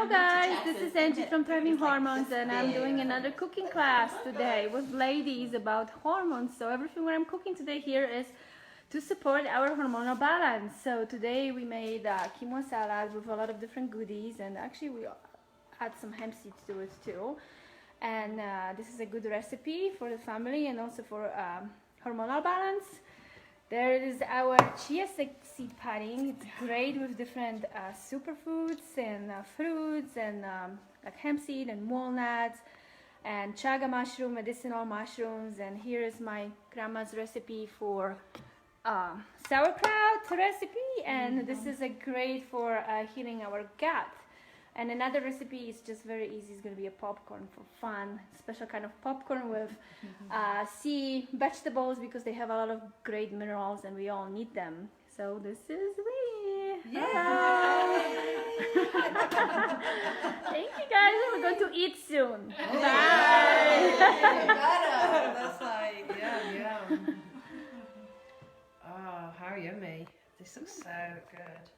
Hello guys, this is Angie from Thriving Hormones, and I'm doing another cooking class today with ladies about hormones. So everything what I'm cooking today here is to support our hormonal balance. So today we made quinoa salad with a lot of different goodies, and actually we add some hemp seeds to it too. And this is a good recipe for the family and also for hormonal balance. There is our chia seed pudding. It's great with different superfoods and fruits and like hemp seed and walnuts and chaga mushroom, medicinal mushrooms. And here is my grandma's recipe for sauerkraut recipe. And this is a great for healing our gut. And another recipe is just very easy. It's going to be a popcorn for fun. Special kind of popcorn with sea vegetables because they have a lot of great minerals and we all need them. So this is me. Yeah. Thank you guys. We're going to eat soon. Bye. That's like, yum. Oh, how yummy. This looks so good.